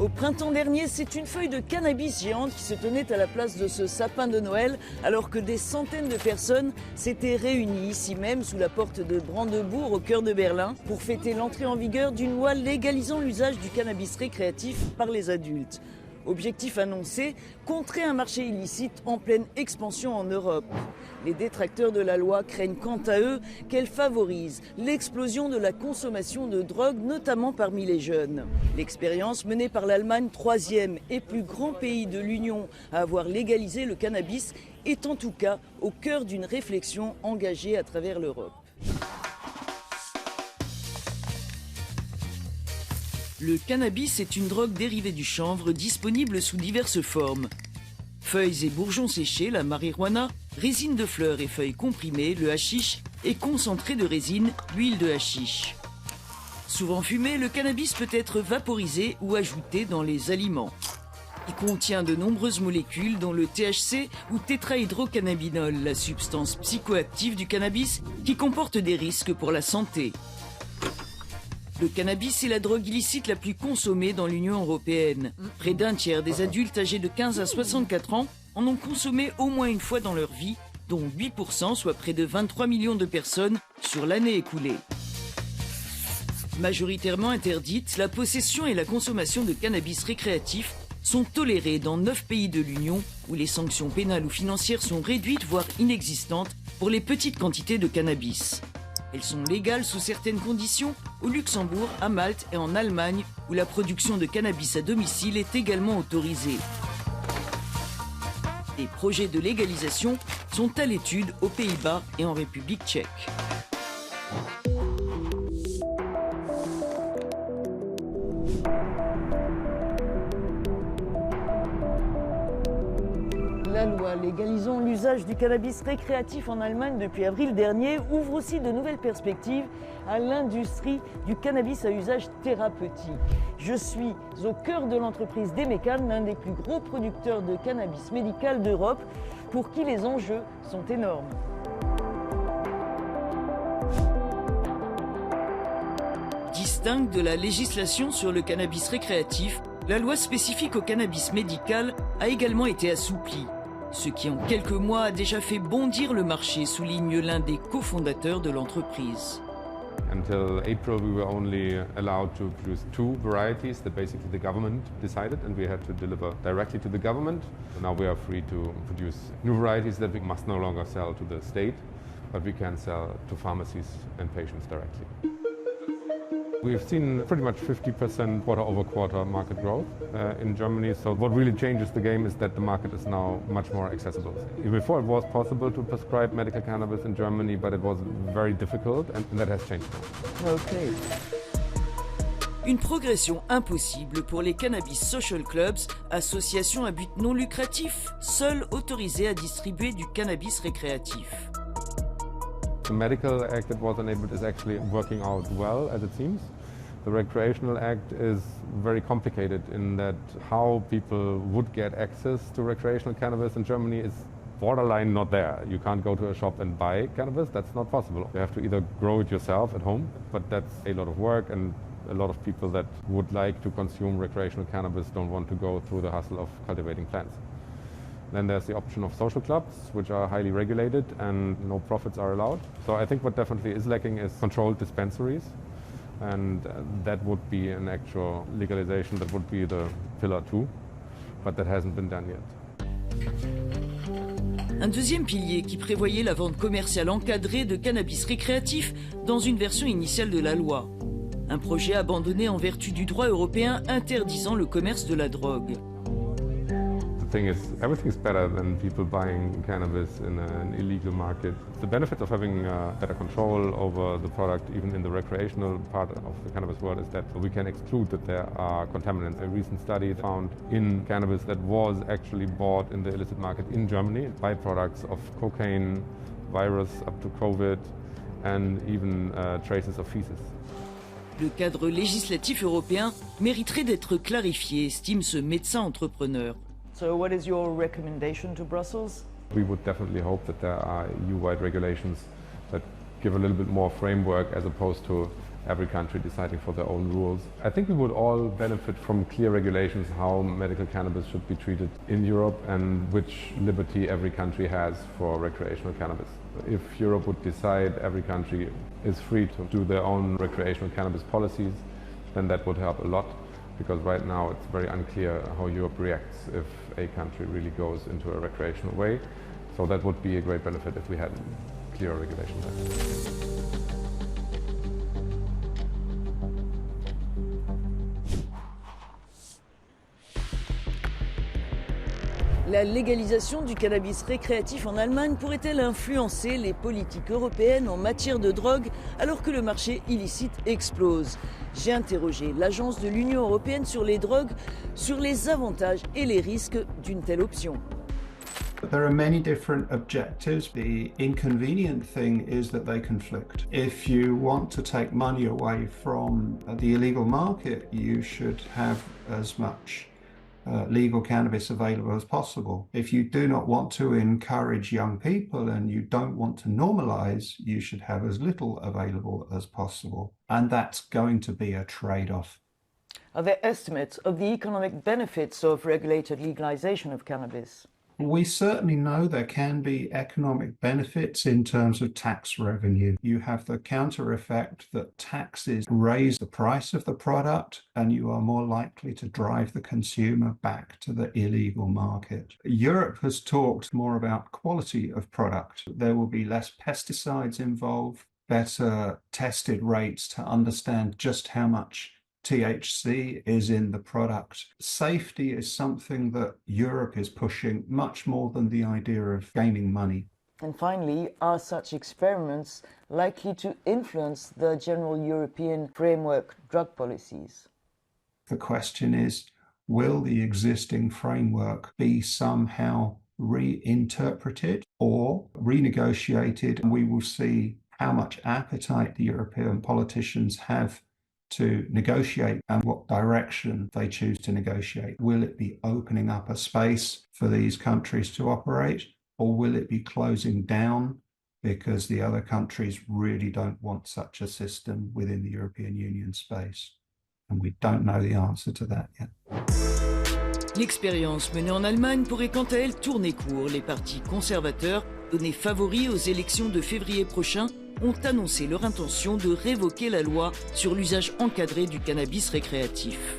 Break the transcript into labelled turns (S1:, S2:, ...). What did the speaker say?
S1: Au printemps dernier, c'est une feuille de cannabis géante qui se tenait à la place de ce sapin de Noël, alors que des centaines de personnes s'étaient réunies ici même, sous la porte de Brandenburg, au cœur de Berlin, pour fêter l'entrée en vigueur d'une loi légalisant l'usage du cannabis récréatif par les adultes. Objectif annoncé, contrer un marché illicite en pleine expansion en Europe. Les détracteurs de la loi craignent quant à eux qu'elle favorise l'explosion de la consommation de drogue, notamment parmi les jeunes. L'expérience menée par l'Allemagne, troisième et plus grand pays de l'Union à avoir légalisé le cannabis, est en tout cas au cœur d'une réflexion engagée à travers l'Europe. Le cannabis est une drogue dérivée du chanvre disponible sous diverses formes. Feuilles et bourgeons séchés, la marijuana, résine de fleurs et feuilles comprimées, le hashish, et concentré de résine, l'huile de hashish. Souvent fumé, le cannabis peut être vaporisé ou ajouté dans les aliments. Il contient de nombreuses molécules dont le THC ou tétrahydrocannabinol, la substance psychoactive du cannabis qui comporte des risques pour la santé. Le cannabis est la drogue illicite la plus consommée dans l'Union européenne. Près d'un tiers des adultes âgés de 15 à 64 ans en ont consommé au moins une fois dans leur vie, dont 8%, soit près de 23 millions de personnes, sur l'année écoulée. Majoritairement interdites, la possession et la consommation de cannabis récréatif sont tolérées dans 9 pays de l'Union, où les sanctions pénales ou financières sont réduites, voire inexistantes, pour les petites quantités de cannabis. Elles sont légales sous certaines conditions au Luxembourg, à Malte et en Allemagne, où la production de cannabis à domicile est également autorisée. Des projets de légalisation sont à l'étude aux Pays-Bas et en République tchèque. La loi légalisant l'usage du cannabis récréatif en Allemagne depuis avril dernier ouvre aussi de nouvelles perspectives à l'industrie du cannabis à usage thérapeutique. Je suis au cœur de l'entreprise d'Emecan, l'un des plus gros producteurs de cannabis médical d'Europe, pour qui les enjeux sont énormes. Distincte de la législation sur le cannabis récréatif, la loi spécifique au cannabis médical a également été assouplie. Ce qui en quelques mois a déjà fait bondir le marché, souligne l'un des cofondateurs de l'entreprise.
S2: Until April, we were only allowed to produce 2 varieties that basically the government decided, and we had to deliver directly to the government. Now we are free to produce new varieties that we must no longer sell to the state, but we can sell to pharmacies and patients directly. We've seen pretty much 50% quarter-over-quarter market growth in Germany. So what really changes the game is that the market is now much more accessible. Before it was possible to prescribe medical cannabis in Germany, but it was very difficult, and that has changed now.
S1: Okay. Une progression impossible pour les Cannabis Social Clubs, associations à but non lucratif, seules autorisées à distribuer du cannabis récréatif.
S2: The Medical Act that was enabled is actually working out well, as it seems. The Recreational Act is very complicated in that how people would get access to recreational cannabis in Germany is borderline not there. You can't go to a shop and buy cannabis, that's not possible. You have to either grow it yourself at home, but that's a lot of work, and a lot of people that would like to consume recreational cannabis don't want to go through the hustle of cultivating plants. Then there's the option of social clubs, which are highly regulated and no profits are allowed. So I think what definitely is lacking is controlled dispensaries, and that would be an actual legalization, that would be the pillar 2, but that hasn't been done yet.
S1: Un deuxième pilier qui prévoyait la vente commerciale encadrée de cannabis récréatif dans une version initiale de la loi. Un projet abandonné en vertu du droit européen interdisant le commerce de la drogue.
S2: The thing is, everything's better than people buying cannabis in an illegal market. The benefit of having better control over the product, even in the recreational part of the cannabis world, is that we can exclude that there are contaminants. A recent study found in cannabis that was actually bought in the illicit market in Germany, byproducts of cocaine, virus up to COVID, and even traces of feces.
S1: Le cadre législatif européen mériterait d'être clarifié, estime ce médecin entrepreneur. So what is your recommendation to Brussels?
S2: We would definitely hope that there are EU-wide regulations that give a little bit more framework as opposed to every country deciding for their own rules. I think we would all benefit from clear regulations how medical cannabis should be treated in Europe and which liberty every country has for recreational cannabis. If Europe would decide every country is free to do their own recreational cannabis policies, then that would help a lot, because right now it's very unclear how Europe reacts if a country really goes into a recreational way. So that would be a great benefit if we had clear regulations.
S1: La légalisation du cannabis récréatif en Allemagne pourrait-elle influencer les politiques européennes en matière de drogue alors que le marché illicite explose? J'ai interrogé l'agence de l'Union européenne sur les drogues, sur les avantages et les risques d'une telle option.
S3: There are many different objectives. The inconvenient thing is that they conflict. If you want to take money away from the illegal market, you should have as much legal cannabis available as possible. If you do not want to encourage young people and you don't want to normalize, you should have as little available as possible. And that's going to be a trade-off.
S1: Are there estimates of the economic benefits of regulated legalization of cannabis?
S3: We certainly know there can be economic benefits in terms of tax revenue. You have the counter effect that taxes raise the price of the product and you are more likely to drive the consumer back to the illegal market. Europe has talked more about quality of product. There will be less pesticides involved, better tested rates to understand just how much THC is in the product. Safety is something that Europe is pushing much more than the idea of gaining money.
S1: And finally, are such experiments likely to influence the general European framework drug policies?
S3: The question is, will the existing framework be somehow reinterpreted or renegotiated? And we will see how much appetite the European politicians have to negotiate and what direction they choose to negotiate. Will it be opening up a space for these countries to operate, or will it be closing down because the other countries really don't want such a system within the European Union space? And we don't know the answer to that yet.
S1: L'expérience menée en Allemagne pourrait quant à elle tourner court. Les partis conservateurs, donnés favoris aux élections de février prochain, ont annoncé leur intention de révoquer la loi sur l'usage encadré du cannabis récréatif.